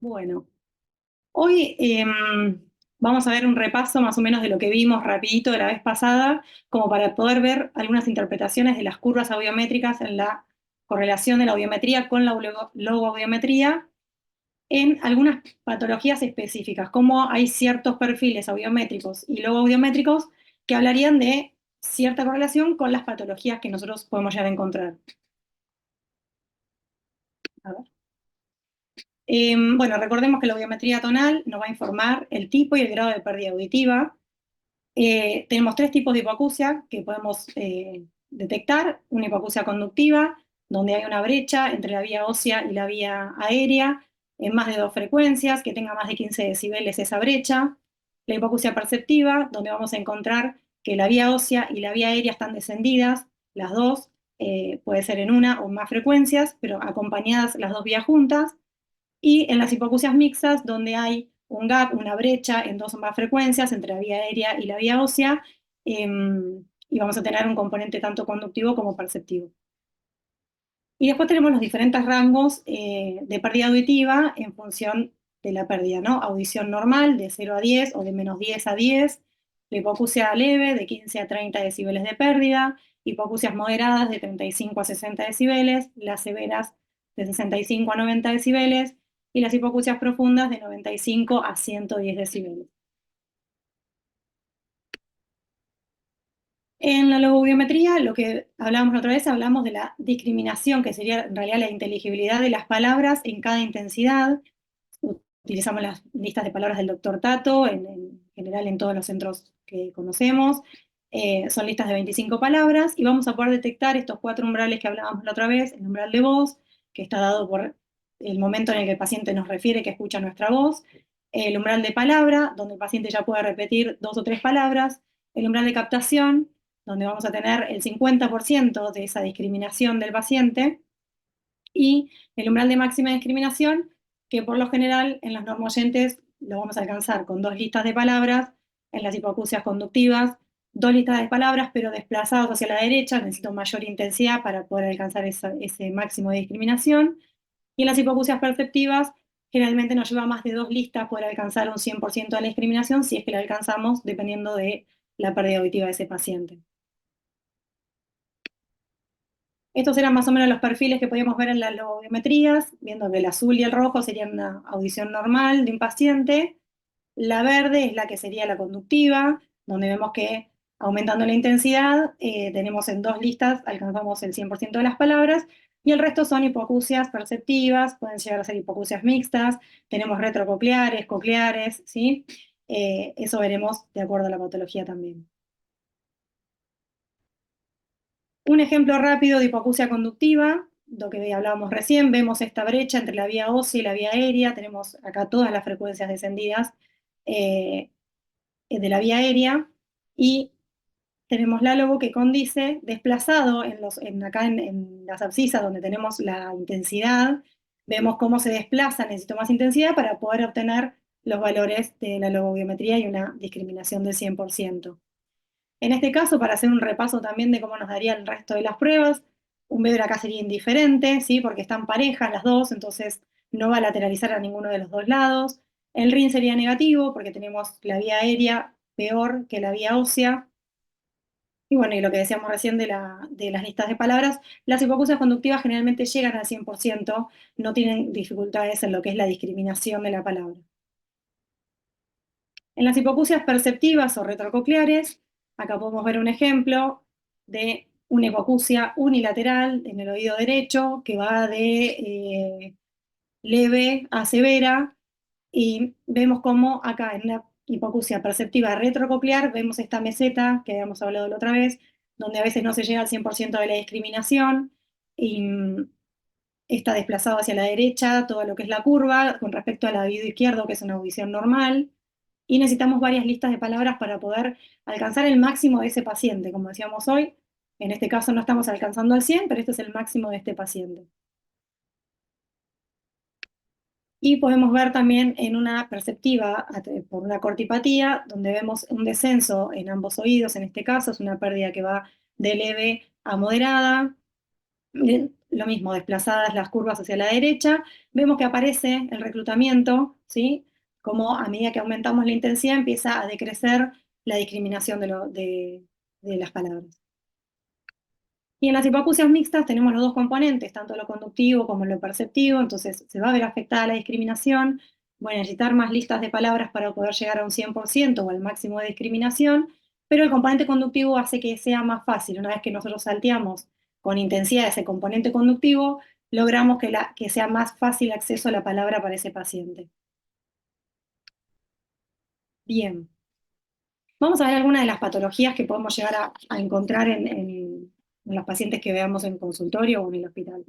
Bueno, hoy vamos a ver un repaso más o menos de lo que vimos rapidito de la vez pasada, como para poder ver algunas interpretaciones de las curvas audiométricas en la correlación de la audiometría con la logoaudiometría en algunas patologías específicas, como hay ciertos perfiles audiométricos y logoaudiométricos que hablarían de cierta correlación con las patologías que nosotros podemos llegar a encontrar. A ver. Bueno, recordemos que la audiometría tonal nos va a informar el tipo y el grado de pérdida auditiva. Tenemos tres tipos de hipoacusia que podemos detectar. Una hipoacusia conductiva, donde hay una brecha entre la vía ósea y la vía aérea en más de dos frecuencias, que tenga más de 15 decibeles esa brecha. La hipoacusia perceptiva, donde vamos a encontrar que la vía ósea y la vía aérea están descendidas, las dos, puede ser en una o más frecuencias, pero acompañadas las dos vías juntas. Y en las hipoacusias mixtas, donde hay un gap, una brecha en dos o más frecuencias entre la vía aérea y la vía ósea, y vamos a tener un componente tanto conductivo como perceptivo. Y después tenemos los diferentes rangos de pérdida auditiva en función de la pérdida, ¿no? Audición normal de 0 a 10 o de menos 10 a 10, la hipoacusia leve de 15 a 30 decibeles de pérdida, hipoacusias moderadas de 35 a 60 decibeles, las severas de 65 a 90 decibeles y las hipoacusias profundas de 95 a 110 decibeles. En la logoaudiometría, lo que hablábamos la otra vez, hablamos de la discriminación, que sería en realidad la inteligibilidad de las palabras en cada intensidad. Utilizamos las listas de palabras del doctor Tato, en general en todos los centros que conocemos. Son listas de 25 palabras y vamos a poder detectar estos cuatro umbrales que hablábamos la otra vez, el umbral de voz, que está dado por el momento en el que el paciente nos refiere que escucha nuestra voz, el umbral de palabra, donde el paciente ya puede repetir dos o tres palabras, el umbral de captación, donde vamos a tener el 50% de esa discriminación del paciente, y el umbral de máxima discriminación, que por lo general en los normoyentes lo vamos a alcanzar con dos listas de palabras, en las hipoacusias conductivas, dos listas de palabras, pero desplazados hacia la derecha, necesito mayor intensidad para poder alcanzar ese máximo de discriminación, y en las hipoacusias perceptivas, generalmente nos lleva más de dos listas poder alcanzar un 100% de la discriminación, si es que la alcanzamos, dependiendo de la pérdida auditiva de ese paciente. Estos eran más o menos los perfiles que podíamos ver en las logometrías, viendo que el azul y el rojo serían una audición normal de un paciente. La verde es la que sería la conductiva, donde vemos que aumentando la intensidad, tenemos en dos listas, alcanzamos el 100% de las palabras, y el resto son hipoacusias perceptivas, pueden llegar a ser hipoacusias mixtas, tenemos retrococleares, cocleares, ¿sí? Eso veremos de acuerdo a la patología también. Un ejemplo rápido de hipoacusia conductiva, lo que hablábamos recién, vemos esta brecha entre la vía ósea y la vía aérea, tenemos acá todas las frecuencias descendidas eh, de la vía aérea, y tenemos lálogo que condice desplazado acá en las abscisas donde tenemos la intensidad, vemos cómo se desplaza, necesito más intensidad para poder obtener los valores de la logobiometría y una discriminación del 100%. En este caso, para hacer un repaso también de cómo nos daría el resto de las pruebas, un Weber acá sería indiferente, ¿sí? Porque están parejas las dos, entonces no va a lateralizar a ninguno de los dos lados. El RIN sería negativo porque tenemos la vía aérea peor que la vía ósea. Y bueno, y lo que decíamos recién de las listas de palabras, las hipoacusias conductivas generalmente llegan al 100%, no tienen dificultades en lo que es la discriminación de la palabra. En las hipoacusias perceptivas o retrococleares, acá podemos ver un ejemplo de una hipoacusia unilateral en el oído derecho que va de leve a severa, y vemos cómo acá en la hipoacusia perceptiva retrococlear vemos esta meseta que habíamos hablado la otra vez, donde a veces no se llega al 100% de la discriminación y está desplazado hacia la derecha todo lo que es la curva con respecto al oído izquierdo, que es una audición normal, y necesitamos varias listas de palabras para poder alcanzar el máximo de ese paciente. Como decíamos hoy, en este caso no estamos alcanzando al 100, pero este es el máximo de este paciente. Y podemos ver también en una perceptiva por una cortipatía, donde vemos un descenso en ambos oídos, en este caso es una pérdida que va de leve a moderada, lo mismo, desplazadas las curvas hacia la derecha, vemos que aparece el reclutamiento, ¿sí? Como a medida que aumentamos la intensidad empieza a decrecer la discriminación de las palabras. Y en las hipoacusias mixtas tenemos los dos componentes, tanto lo conductivo como lo perceptivo, entonces se va a ver afectada la discriminación, voy a necesitar más listas de palabras para poder llegar a un 100% o al máximo de discriminación, pero el componente conductivo hace que sea más fácil. Una vez que nosotros salteamos con intensidad ese componente conductivo, logramos que sea más fácil acceso a la palabra para ese paciente. Bien, vamos a ver algunas de las patologías que podemos llegar a encontrar en los pacientes que veamos en consultorio o en el hospital.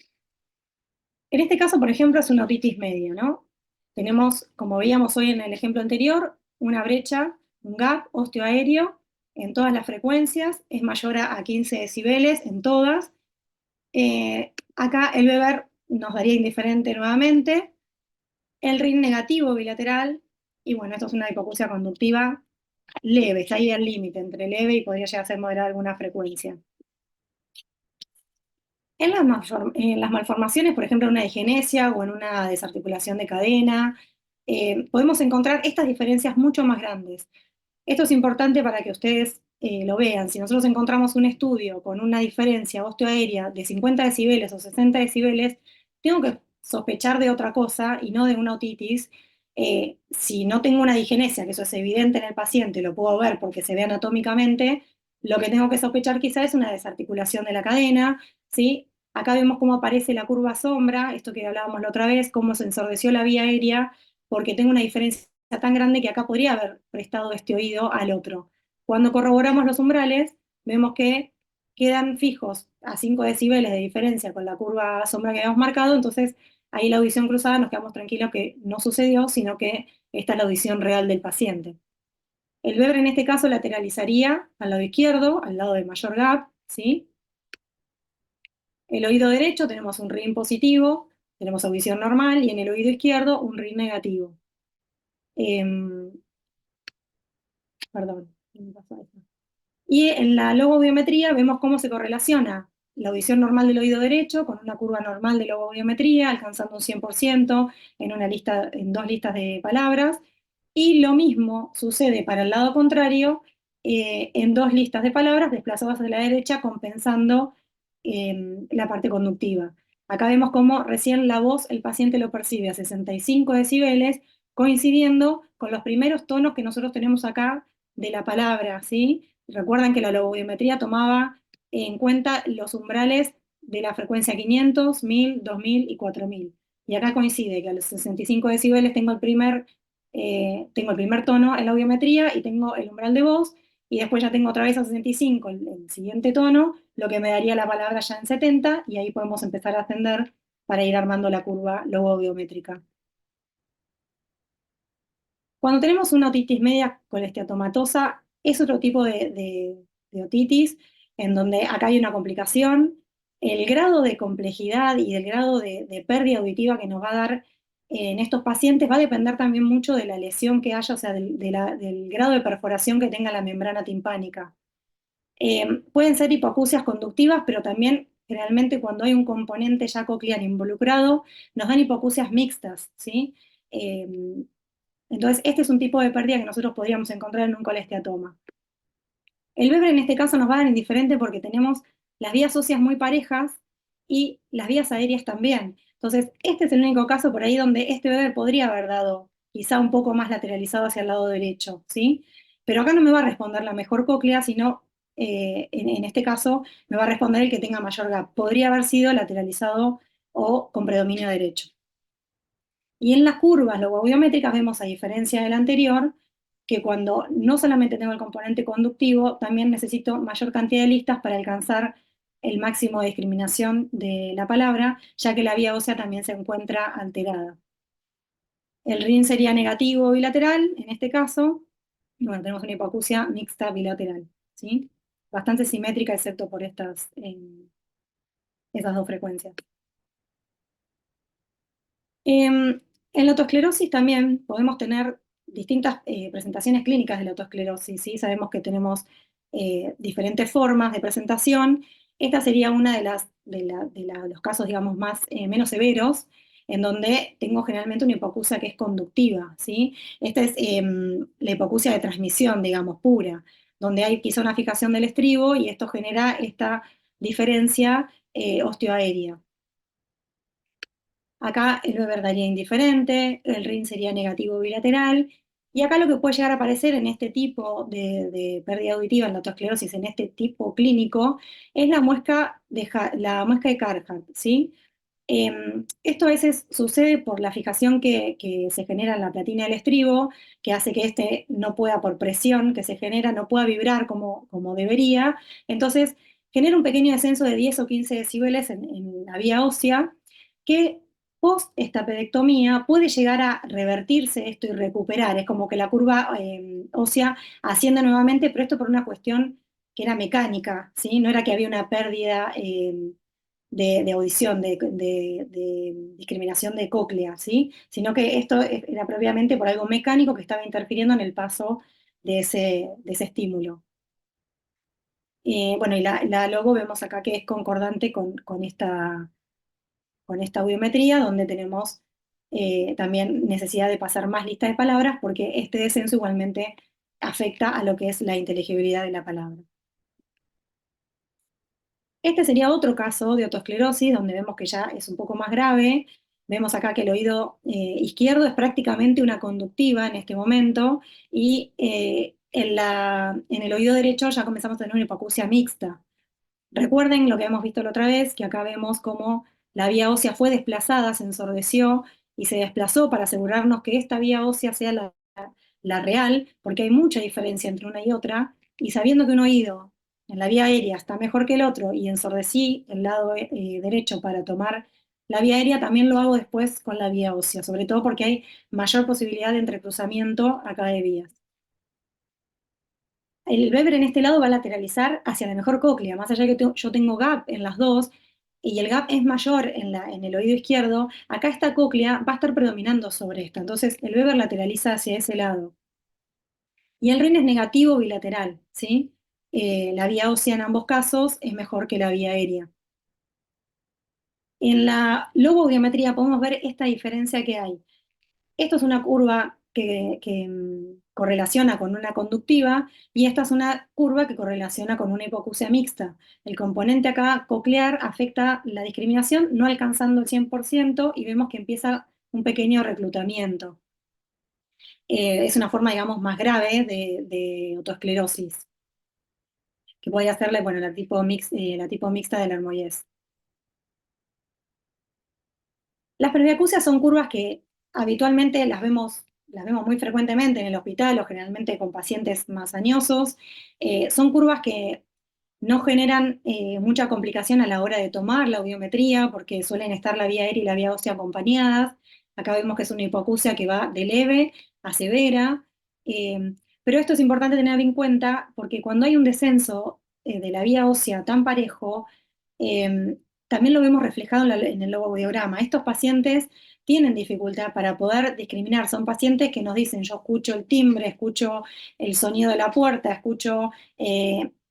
En este caso, por ejemplo, es una otitis media, ¿no? Tenemos, como veíamos hoy en el ejemplo anterior, una brecha, un gap osteoaéreo en todas las frecuencias, es mayor a 15 decibeles en todas. Acá el Weber nos daría indiferente nuevamente. El RIN negativo bilateral, y bueno, esto es una hipoacusia conductiva leve, está ahí al límite entre leve y podría llegar a ser moderada alguna frecuencia. En las malformaciones, por ejemplo, en una digenesia o en una desarticulación de cadena, podemos encontrar estas diferencias mucho más grandes. Esto es importante para que ustedes lo vean. Si nosotros encontramos un estudio con una diferencia osteoaérea de 50 decibeles o 60 decibeles, tengo que sospechar de otra cosa y no de una otitis. Si no tengo una digenesia, que eso es evidente en el paciente, lo puedo ver porque se ve anatómicamente, lo que tengo que sospechar quizá es una desarticulación de la cadena, ¿sí? Acá vemos cómo aparece la curva sombra, esto que hablábamos la otra vez, cómo se ensordeció la vía aérea, porque tengo una diferencia tan grande que acá podría haber prestado este oído al otro. Cuando corroboramos los umbrales, vemos que quedan fijos a 5 decibeles de diferencia con la curva sombra que habíamos marcado, entonces ahí la audición cruzada nos quedamos tranquilos que no sucedió, sino que esta es la audición real del paciente. El Weber en este caso lateralizaría al lado izquierdo, al lado de mayor gap, ¿sí? El oído derecho tenemos un RIN positivo, tenemos audición normal, y en el oído izquierdo un RIN negativo. Em, Perdón, ¿qué me pasó eso? Y en la logobiometría vemos cómo se correlaciona la audición normal del oído derecho con una curva normal de logobiometría, alcanzando un 100% en una lista, en dos listas de palabras. Y lo mismo sucede para el lado contrario, en dos listas de palabras desplazadas hacia la derecha, compensando la parte conductiva. Acá vemos cómo recién la voz el paciente lo percibe a 65 decibeles, coincidiendo con los primeros tonos que nosotros tenemos acá de la palabra, ¿sí? Recuerdan que la logobiometría tomaba en cuenta los umbrales de la frecuencia 500, 1000, 2000 y 4000. Y acá coincide que a los 65 decibeles tengo el primer tono en la audiometría y tengo el umbral de voz, y después ya tengo otra vez a 65 el siguiente tono, lo que me daría la palabra ya en 70, y ahí podemos empezar a ascender para ir armando la curva logobiométrica. Cuando tenemos una otitis media colesteatomatosa, es otro tipo de otitis, en donde acá hay una complicación. El grado de complejidad y el grado de pérdida auditiva que nos va a dar en estos pacientes va a depender también mucho de la lesión que haya, o sea, del grado de perforación que tenga la membrana timpánica. Pueden ser hipoacusias conductivas, pero también generalmente cuando hay un componente ya coclear involucrado, nos dan hipoacusias mixtas, ¿sí? Entonces, este es un tipo de pérdida que nosotros podríamos encontrar en un colesteatoma. El Weber en este caso nos va a dar indiferente porque tenemos las vías óseas muy parejas y las vías aéreas también. Entonces, este es el único caso por ahí donde este Weber podría haber dado quizá un poco más lateralizado hacia el lado derecho, ¿sí? Pero acá no me va a responder la mejor cóclea, sino en este caso me va a responder el que tenga mayor gap. Podría haber sido lateralizado o con predominio derecho. Y en las curvas logobiométricas vemos, a diferencia del anterior, que cuando no solamente tengo el componente conductivo, también necesito mayor cantidad de listas para alcanzar el máximo de discriminación de la palabra, ya que la vía ósea también se encuentra alterada. El RIN sería negativo bilateral, en este caso, y bueno, tenemos una hipoacusia mixta bilateral, ¿sí? Bastante simétrica, excepto por esas dos frecuencias. En la autoesclerosis también podemos tener distintas presentaciones clínicas de la autoesclerosis, ¿sí? Sabemos que tenemos diferentes formas de presentación, Esta sería una de los casos, digamos, menos severos, en donde tengo generalmente una hipoacusia que es conductiva, ¿sí? Esta es la hipoacusia de transmisión, digamos, pura, donde hay quizá una fijación del estribo y esto genera esta diferencia osteoaérea. Acá el Weber daría indiferente, el RIN sería negativo bilateral, y acá lo que puede llegar a aparecer en este tipo de pérdida auditiva, en la otosclerosis, en este tipo clínico, es la muesca de Carhart, ¿sí? Esto a veces sucede por la fijación que se genera en la platina del estribo, que hace que este no pueda, por presión que se genera, no pueda vibrar como debería. Entonces, genera un pequeño descenso de 10 o 15 decibeles en la vía ósea, que post esta pedectomía puede llegar a revertirse esto y recuperar. Es como que la curva ósea asciende nuevamente, pero esto por una cuestión que era mecánica, ¿sí? No era que había una pérdida de audición, de discriminación de cóclea, ¿sí? Sino que esto era propiamente por algo mecánico que estaba interfiriendo en el paso de ese estímulo. Bueno, y la logo vemos acá que es concordante con esta audiometría, donde tenemos también necesidad de pasar más listas de palabras, porque este descenso igualmente afecta a lo que es la inteligibilidad de la palabra. Este sería otro caso de otosclerosis, donde vemos que ya es un poco más grave. Vemos acá que el oído izquierdo es prácticamente una conductiva en este momento, y en el oído derecho ya comenzamos a tener una hipoacusia mixta. Recuerden lo que hemos visto la otra vez, que acá vemos cómo la vía ósea fue desplazada, se ensordeció y se desplazó para asegurarnos que esta vía ósea sea la real, porque hay mucha diferencia entre una y otra, y sabiendo que un oído en la vía aérea está mejor que el otro y ensordecí el lado derecho para tomar la vía aérea, también lo hago después con la vía ósea, sobre todo porque hay mayor posibilidad de entrecruzamiento acá de vías. El Weber en este lado va a lateralizar hacia la mejor cóclea, más allá de que yo tengo gap en las dos, y el gap es mayor en el oído izquierdo, acá esta cóclea va a estar predominando sobre esta, entonces el Weber lateraliza hacia ese lado. Y el RIN es negativo bilateral, ¿sí? La vía ósea en ambos casos es mejor que la vía aérea. En la logoaudiometría podemos ver esta diferencia que hay. Esto es una curva que correlaciona con una conductiva, y esta es una curva que correlaciona con una hipoacusia mixta. El componente acá coclear afecta la discriminación, no alcanzando el 100%, y vemos que empieza un pequeño reclutamiento. Es una forma, digamos, más grave de otosclerosis, que podría hacerle, bueno, la tipo mixta del Armoyés. Las presbiacusias son curvas que habitualmente las vemos muy frecuentemente en el hospital, o generalmente con pacientes más añosos. Son curvas que no generan mucha complicación a la hora de tomar la audiometría, porque suelen estar la vía aérea y la vía ósea acompañadas. Acá vemos que es una hipoacusia que va de leve a severa. Pero esto es importante tener en cuenta, porque cuando hay un descenso de la vía ósea tan parejo, eh, también lo vemos reflejado en el logoaudiograma. Estos pacientes tienen dificultad para poder discriminar. Son pacientes que nos dicen: yo escucho el timbre, escucho el sonido de la puerta, escucho,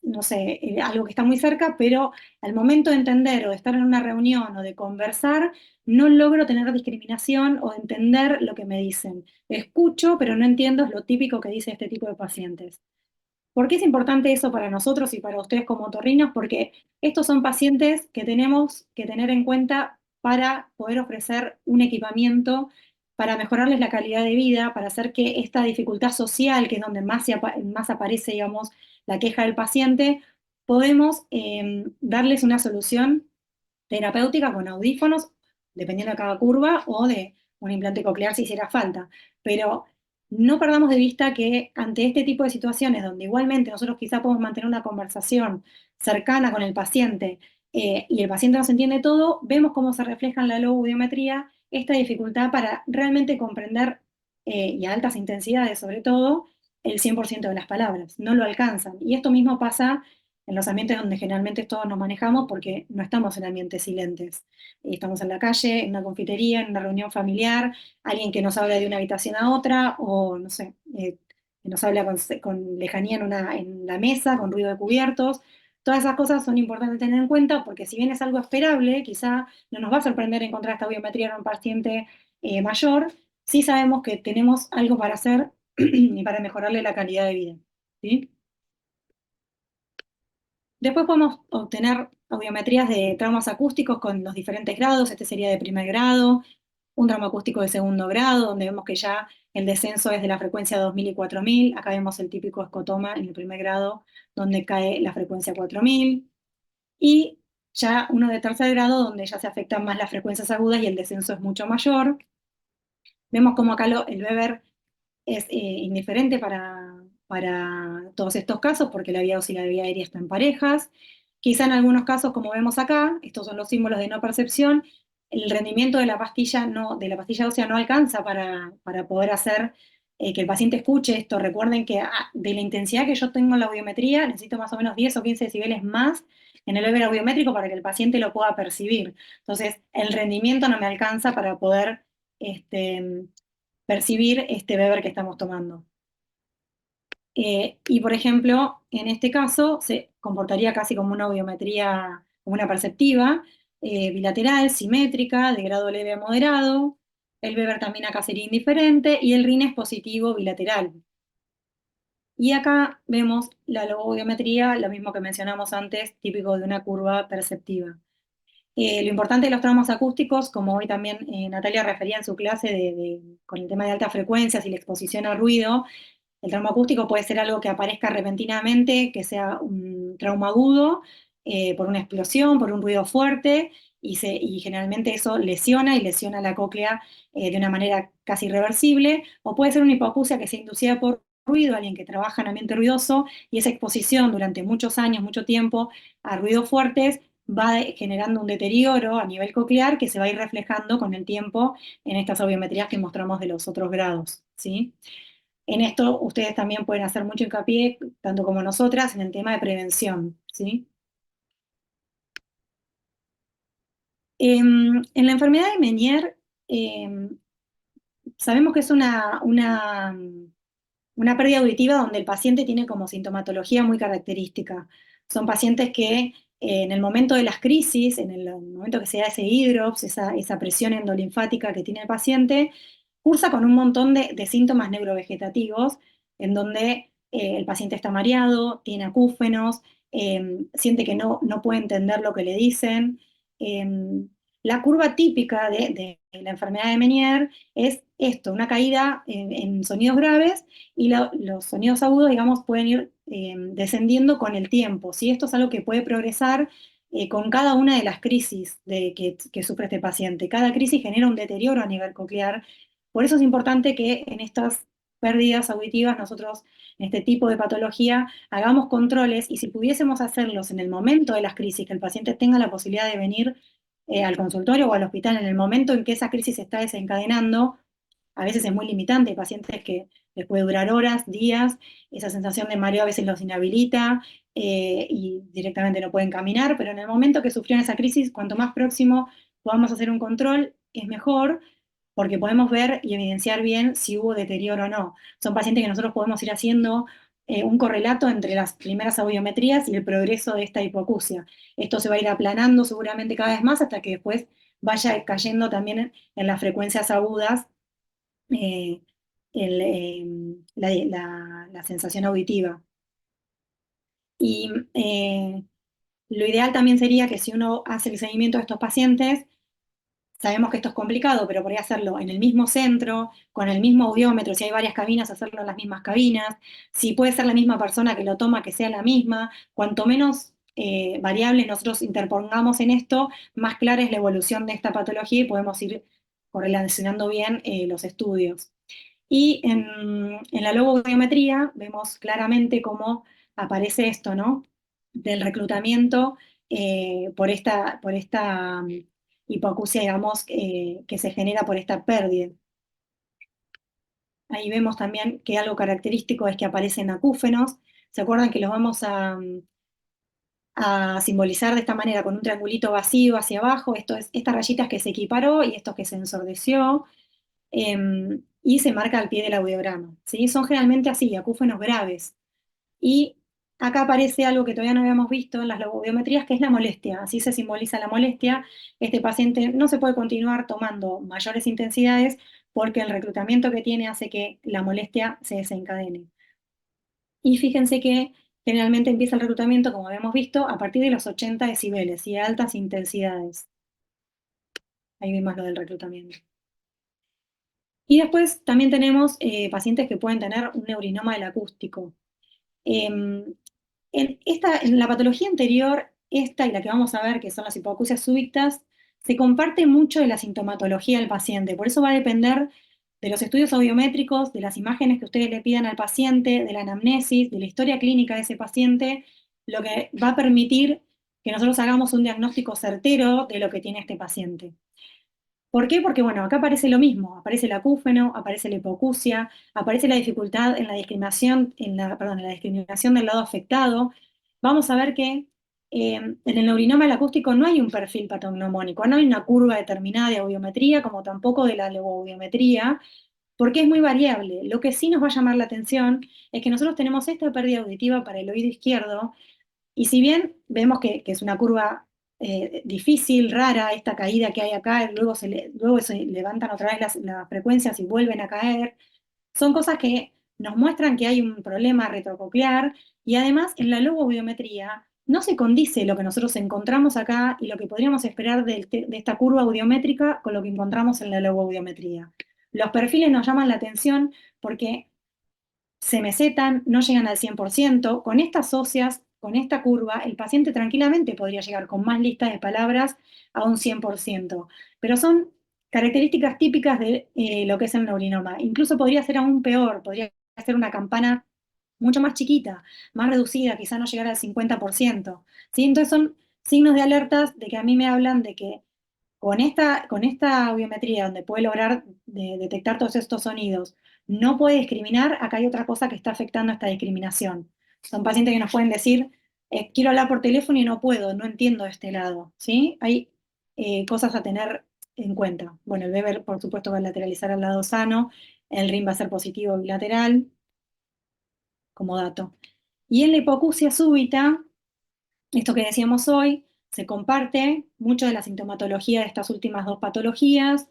no sé, algo que está muy cerca, pero al momento de entender o de estar en una reunión o de conversar, no logro tener discriminación o entender lo que me dicen. Escucho, pero no entiendo, es lo típico que dice este tipo de pacientes. ¿Por qué es importante eso para nosotros y para ustedes como otorrinos? Porque estos son pacientes que tenemos que tener en cuenta para poder ofrecer un equipamiento para mejorarles la calidad de vida, para hacer que esta dificultad social, que es donde más aparece, digamos, la queja del paciente, podemos darles una solución terapéutica con audífonos, dependiendo de cada curva, o de un implante coclear si hiciera falta. Pero no perdamos de vista que ante este tipo de situaciones, donde igualmente nosotros quizá podemos mantener una conversación cercana con el paciente, y el paciente nos entiende todo, vemos cómo se refleja en la logoaudiometría esta dificultad para realmente comprender, y a altas intensidades sobre todo, el 100% de las palabras. No lo alcanzan. Y esto mismo pasa en los ambientes donde generalmente todos nos manejamos, porque no estamos en ambientes silentes. Estamos en la calle, en una confitería, en una reunión familiar, alguien que nos habla de una habitación a otra, o no sé, que nos habla con lejanía en la mesa, con ruido de cubiertos. Todas esas cosas son importantes tener en cuenta porque si bien es algo esperable, quizá no nos va a sorprender encontrar esta biometría en un paciente mayor, sí sabemos que tenemos algo para hacer y para mejorarle la calidad de vida. ¿Sí? Después podemos obtener audiometrías de traumas acústicos con los diferentes grados. Este sería de primer grado, un trauma acústico de segundo grado, donde vemos que ya el descenso es de la frecuencia 2000 y 4000. Acá vemos el típico escotoma en el primer grado, donde cae la frecuencia 4000. Y ya uno de tercer grado, donde ya se afectan más las frecuencias agudas y el descenso es mucho mayor. Vemos como acá el Weber es indiferente para todos estos casos, porque la vía ósea y la vía aérea están parejas. Quizá en algunos casos, como vemos acá, estos son los símbolos de no percepción, el rendimiento de la pastilla, de la pastilla ósea no alcanza para poder hacer que el paciente escuche esto. Recuerden que de la intensidad que yo tengo en la audiometría, necesito más o menos 10 o 15 decibeles más en el Weber audiométrico para que el paciente lo pueda percibir. Entonces, el rendimiento no me alcanza para poder este, percibir este beber que estamos tomando. Y por ejemplo, en este caso se comportaría casi como una audiometría, como una perceptiva, bilateral, simétrica, de grado leve a moderado. El beber también acá sería indiferente y el RIN es positivo bilateral. Y acá vemos la logoaudiometría, lo mismo que mencionamos antes, típico de una curva perceptiva. Lo importante de los traumas acústicos, como hoy también Natalia refería en su clase con el tema de altas frecuencias y la exposición al ruido, el trauma acústico puede ser algo que aparezca repentinamente, que sea un trauma agudo, por una explosión, por un ruido fuerte, y generalmente eso lesiona y lesiona la cóclea de una manera casi irreversible, o puede ser una hipoacusia que sea inducida por ruido, alguien que trabaja en ambiente ruidoso, y esa exposición durante muchos años, mucho tiempo, a ruidos fuertes, va generando un deterioro a nivel coclear que se va a ir reflejando con el tiempo en estas audiometrías que mostramos de los otros grados, ¿sí? En esto ustedes también pueden hacer mucho hincapié, tanto como nosotras, en el tema de prevención, ¿sí? En la enfermedad de Meniere, sabemos que es una pérdida auditiva donde el paciente tiene como sintomatología muy característica. Son pacientes que en el momento de las crisis, en el momento que se da ese hidrops, esa presión endolinfática que tiene el paciente, cursa con un montón de síntomas neurovegetativos, en donde el paciente está mareado, tiene acúfenos, siente que no puede entender lo que le dicen. La curva típica de la enfermedad de Meniere es esto, una caída en sonidos graves y los sonidos agudos, digamos, pueden ir descendiendo con el tiempo, ¿sí? Esto es algo que puede progresar con cada una de las crisis que sufre este paciente. Cada crisis genera un deterioro a nivel coclear. Por eso es importante que en estas pérdidas auditivas nosotros, en este tipo de patología, hagamos controles y si pudiésemos hacerlos en el momento de las crisis, que el paciente tenga la posibilidad de venir al consultorio o al hospital en el momento en que esa crisis se está desencadenando, a veces es muy limitante, hay pacientes que les puede durar horas, días, esa sensación de mareo a veces los inhabilita y directamente no pueden caminar, pero en el momento que sufrieron esa crisis, cuanto más próximo podamos hacer un control, es mejor, porque podemos ver y evidenciar bien si hubo deterioro o no. Son pacientes que nosotros podemos ir haciendo un correlato entre las primeras audiometrías y el progreso de esta hipoacusia. Esto se va a ir aplanando seguramente cada vez más hasta que después vaya cayendo también en las frecuencias agudas eh, la sensación auditiva. Y lo ideal también sería que si uno hace el seguimiento de estos pacientes, sabemos que esto es complicado, pero podría hacerlo en el mismo centro, con el mismo audiómetro, si hay varias cabinas, hacerlo en las mismas cabinas, si puede ser la misma persona que lo toma, que sea la misma, cuanto menos variables nosotros interpongamos en esto, más clara es la evolución de esta patología y podemos ir correlacionando bien los estudios. Y en la logometría vemos claramente cómo aparece esto, ¿no? Del reclutamiento por esta hipoacusia, digamos, que se genera por esta pérdida. Ahí vemos también que algo característico es que aparecen acúfenos. ¿Se acuerdan que los vamos a simbolizar de esta manera con un triangulito vacío hacia abajo? Esto es, esta rayita es que se equiparó y esto que se ensordeció. Y se marca al pie del audiograma, ¿sí? Son generalmente así, acúfenos graves. Y acá aparece algo que todavía no habíamos visto en las logobiometrías, que es la molestia. Así se simboliza la molestia. Este paciente no se puede continuar tomando mayores intensidades porque el reclutamiento que tiene hace que la molestia se desencadene. Y fíjense que generalmente empieza el reclutamiento, como habíamos visto, a partir de los 80 decibeles y a altas intensidades. Ahí vimos lo del reclutamiento. Y después también tenemos pacientes que pueden tener un neurinoma del acústico. Em, en la patología anterior, esta y la que vamos a ver, que son las hipoacusias súbitas, se comparte mucho de la sintomatología del paciente. Por eso va a depender de los estudios audiométricos, de las imágenes que ustedes le pidan al paciente, de la anamnesis, de la historia clínica de ese paciente, lo que va a permitir que nosotros hagamos un diagnóstico certero de lo que tiene este paciente. ¿Por qué? Porque, bueno, acá aparece lo mismo, aparece el acúfeno, aparece la hipoacusia, aparece la dificultad en la discriminación, perdón, en la discriminación del lado afectado. Vamos a ver que en el neurinoma del acústico no hay un perfil patognomónico, no hay una curva determinada de audiometría, como tampoco de la logoaudiometría, porque es muy variable. Lo que sí nos va a llamar la atención es que nosotros tenemos esta pérdida auditiva para el oído izquierdo, y si bien vemos que es una curva difícil, rara, esta caída que hay acá, luego se levantan otra vez las frecuencias y vuelven a caer, son cosas que nos muestran que hay un problema retrococlear, y además en la logoaudiometría no se condice lo que nosotros encontramos acá y lo que podríamos esperar de esta curva audiométrica con lo que encontramos en la logoaudiometría. Los perfiles nos llaman la atención porque se mesetan, no llegan al 100%. Con estas óseas, con esta curva, el paciente tranquilamente podría llegar con más listas de palabras a un 100%. Pero son características típicas de lo que es el neurinoma. Incluso podría ser aún peor, podría ser una campana mucho más chiquita, más reducida, quizá no llegar al 50%. ¿Sí? Entonces son signos de alertas de que a mí me hablan de que con esta audiometría, donde puede lograr detectar todos estos sonidos, no puede discriminar, acá hay otra cosa que está afectando esta discriminación. Son pacientes que nos pueden decir, quiero hablar por teléfono y no puedo, no entiendo de este lado, ¿sí? Hay cosas a tener en cuenta. Bueno, el Weber, por supuesto, va a lateralizar al lado sano, el RIM va a ser positivo bilateral, como dato. Y en la hipoacusia súbita, esto que decíamos hoy, se comparte mucho de la sintomatología de estas últimas dos patologías.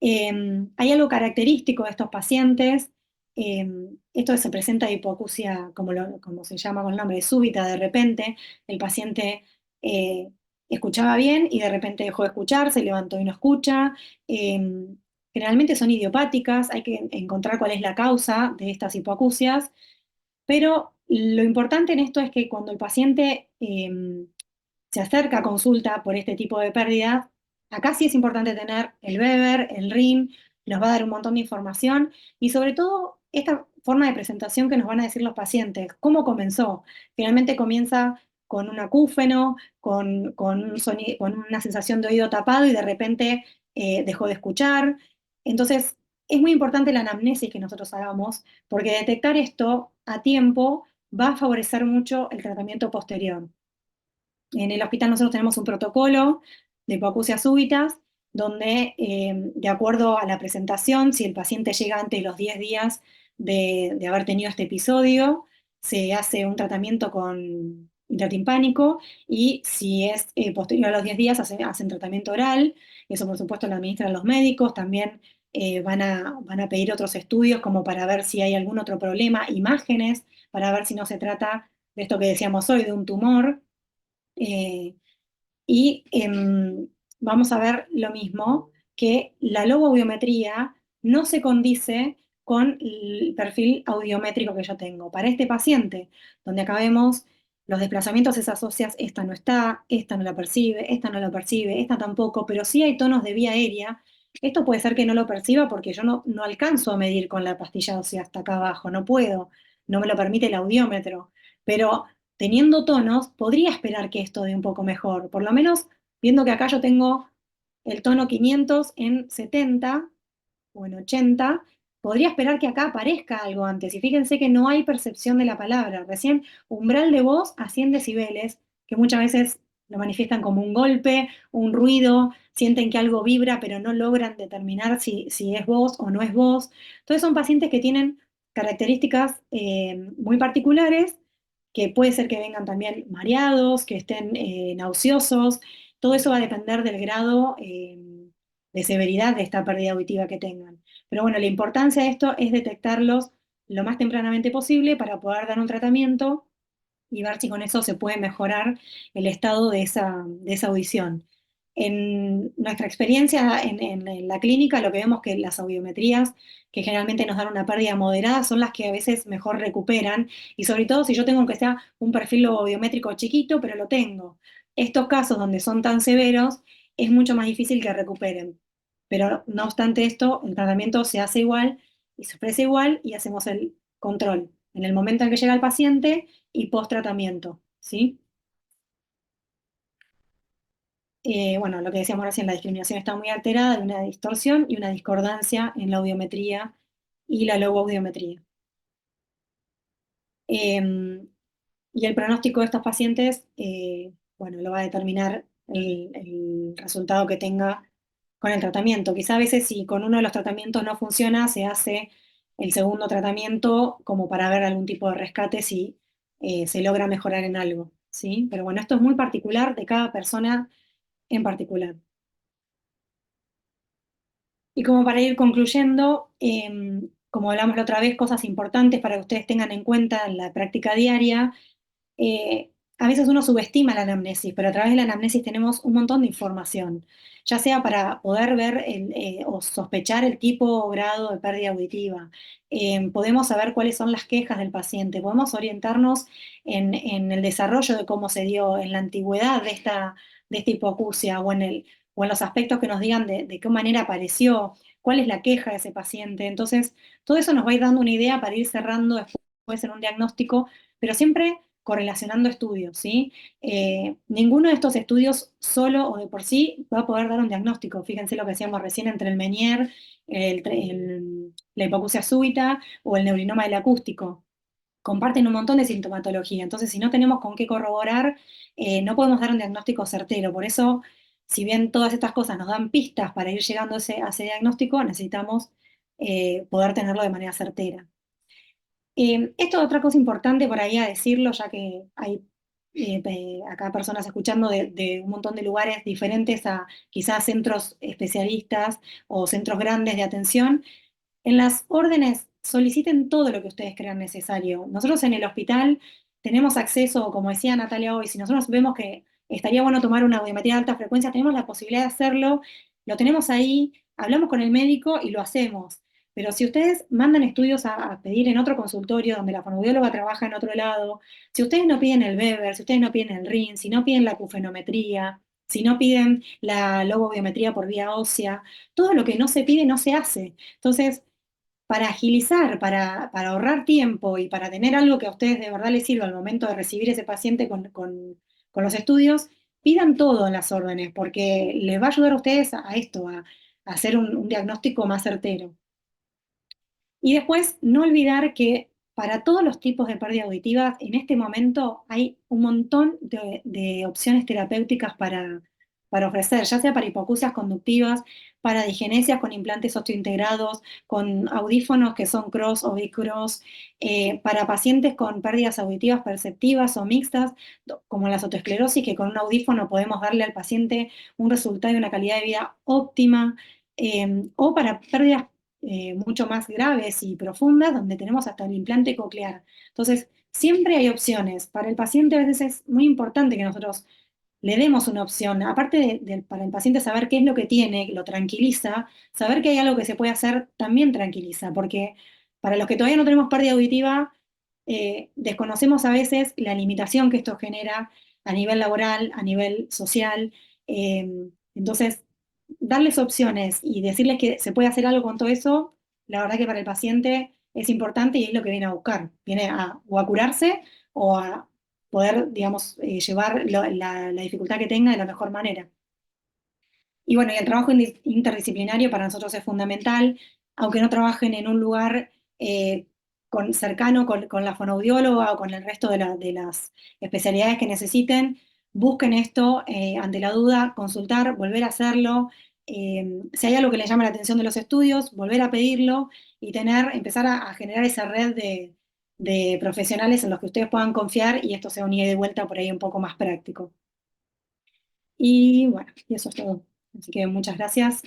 Hay algo característico de estos pacientes. Esto se presenta de hipoacusia, como se llama con el nombre, súbita, de repente. El paciente eh, escuchaba bien y de repente dejó de escuchar, se levantó y no escucha. Eh, Generalmente son idiopáticas, hay que encontrar cuál es la causa de estas hipoacusias, pero lo importante en esto es que cuando el paciente se acerca a consulta por este tipo de pérdidas, acá sí es importante tener el Weber, el RIM, nos va a dar un montón de información y sobre todo esta forma de presentación que nos van a decir los pacientes, cómo comenzó. Finalmente comienza con un acúfeno, con una sensación de oído tapado y de repente dejó de escuchar. Entonces, es muy importante la anamnesis que nosotros hagamos, porque detectar esto a tiempo va a favorecer mucho el tratamiento posterior. En el hospital nosotros tenemos un protocolo de hipoacusias súbitas, donde de acuerdo a la presentación, si el paciente llega antes de los 10 días de haber tenido este episodio, se hace un tratamiento con intratimpánico, y si es posterior a los 10 días hacen tratamiento oral. Eso por supuesto lo administran los médicos. También van a pedir otros estudios como para ver si hay algún otro problema, imágenes, para ver si no se trata de esto que decíamos hoy, de un tumor. Eh, y vamos a ver lo mismo, que la logoaudiometría no se condice con el perfil audiométrico que yo tengo. Para este paciente, donde acá vemos los desplazamientos, esas óseas, esta no está, esta no la percibe, esta no la percibe, esta tampoco, pero sí hay tonos de vía aérea. Esto puede ser que no lo perciba porque yo no alcanzo a medir con la pastilla ósea hasta acá abajo, no puedo, no me lo permite el audiómetro. Pero teniendo tonos, podría esperar que esto dé un poco mejor. Por lo menos, viendo que acá yo tengo el tono 500 en 70 o en 80, podría esperar que acá aparezca algo antes. Y fíjense que no hay percepción de la palabra. Recién umbral de voz a 100 decibeles, que muchas veces lo manifiestan como un golpe, un ruido, sienten que algo vibra, pero no logran determinar si es voz o no es voz. Entonces son pacientes que tienen características muy particulares, que puede ser que vengan también mareados, que estén nauseosos. Todo eso va a depender del grado de severidad de esta pérdida auditiva que tengan. Pero bueno, la importancia de esto es detectarlos lo más tempranamente posible para poder dar un tratamiento y ver si con eso se puede mejorar el estado de esa audición. En nuestra experiencia en la clínica, lo que vemos que las audiometrías, que generalmente nos dan una pérdida moderada, son las que a veces mejor recuperan, y sobre todo si yo tengo que sea un perfil audiométrico chiquito, pero lo tengo. Estos casos donde son tan severos, es mucho más difícil que recuperen. Pero no obstante esto, el tratamiento se hace igual y se ofrece igual y hacemos el control en el momento en que llega el paciente y post-tratamiento, ¿sí? Bueno, lo que decíamos recién, la discriminación está muy alterada, hay una distorsión y una discordancia en la audiometría y la logoaudiometría. Eh, y el pronóstico de estos pacientes, bueno, lo va a determinar el resultado que tenga con el tratamiento. Quizá a veces si con uno de los tratamientos no funciona, se hace el segundo tratamiento como para ver algún tipo de rescate si se logra mejorar en algo, ¿sí? Pero bueno, esto es muy particular de cada persona en particular. Y como para ir concluyendo, como hablamos la otra vez, cosas importantes para que ustedes tengan en cuenta en la práctica diaria. A veces uno subestima la anamnesis, pero a través de la anamnesis tenemos un montón de información, ya sea para poder ver o sospechar el tipo o grado de pérdida auditiva. Podemos saber cuáles son las quejas del paciente, podemos orientarnos en el desarrollo de cómo se dio en la antigüedad de esta hipoacusia o en los aspectos que nos digan de qué manera apareció, cuál es la queja de ese paciente. Entonces, todo eso nos va a ir dando una idea para ir cerrando después en un diagnóstico, pero siempre correlacionando estudios, ¿sí? Ninguno de estos estudios solo o de por sí va a poder dar un diagnóstico. Fíjense lo que decíamos recién entre el Meniere, la hipoacusia súbita o el neurinoma del acústico. Comparten un montón de sintomatología. Entonces, si no tenemos con qué corroborar, no podemos dar un diagnóstico certero. Por eso, si bien todas estas cosas nos dan pistas para ir llegando a ese diagnóstico, necesitamos poder tenerlo de manera certera. Esto es otra cosa importante por ahí a decirlo, ya que hay acá personas escuchando de un montón de lugares diferentes a quizás centros especialistas o centros grandes de atención. En las órdenes soliciten todo lo que ustedes crean necesario. Nosotros en el hospital tenemos acceso, como decía Natalia hoy, si nosotros vemos que estaría bueno tomar una audiometría de alta frecuencia, tenemos la posibilidad de hacerlo, lo tenemos ahí, hablamos con el médico y lo hacemos. Pero si ustedes mandan estudios a pedir en otro consultorio donde la fonoaudióloga trabaja en otro lado, si ustedes no piden el Weber, si ustedes no piden el RIN, si no piden la acufenometría, si no piden la logoaudiometría por vía ósea, todo lo que no se pide no se hace. Entonces, para agilizar, para ahorrar tiempo y para tener algo que a ustedes de verdad les sirva al momento de recibir ese paciente con los estudios, pidan todo en las órdenes, porque les va a ayudar a ustedes a esto, a hacer un diagnóstico más certero. Y después, no olvidar que para todos los tipos de pérdida auditiva, en este momento hay un montón de opciones terapéuticas para ofrecer, ya sea para hipoacusias conductivas, para digenesias con implantes osteointegrados, con audífonos que son cross o bicross, para pacientes con pérdidas auditivas perceptivas o mixtas, como la otoesclerosis, que con un audífono podemos darle al paciente un resultado y una calidad de vida óptima, o para pérdidas mucho más graves y profundas, donde tenemos hasta el implante coclear. Entonces, siempre hay opciones. Para el paciente a veces es muy importante que nosotros le demos una opción. Aparte para el paciente saber qué es lo que tiene, lo tranquiliza, saber que hay algo que se puede hacer también tranquiliza, porque para los que todavía no tenemos pérdida auditiva, desconocemos a veces la limitación que esto genera a nivel laboral, a nivel social. Entonces, darles opciones y decirles que se puede hacer algo con todo eso, la verdad que para el paciente es importante y es lo que viene a buscar. Viene o a curarse o a poder, digamos, llevar la dificultad que tenga de la mejor manera. Y bueno, y el trabajo interdisciplinario para nosotros es fundamental, aunque no trabajen en un lugar cercano con la fonoaudióloga o con el resto de las especialidades que necesiten, busquen esto ante la duda, consultar, volver a hacerlo. Si hay algo que les llama la atención de los estudios, volver a pedirlo y empezar a generar esa red de profesionales en los que ustedes puedan confiar y esto sea un ida y vuelta por ahí un poco más práctico. Y bueno, y eso es todo. Así que muchas gracias.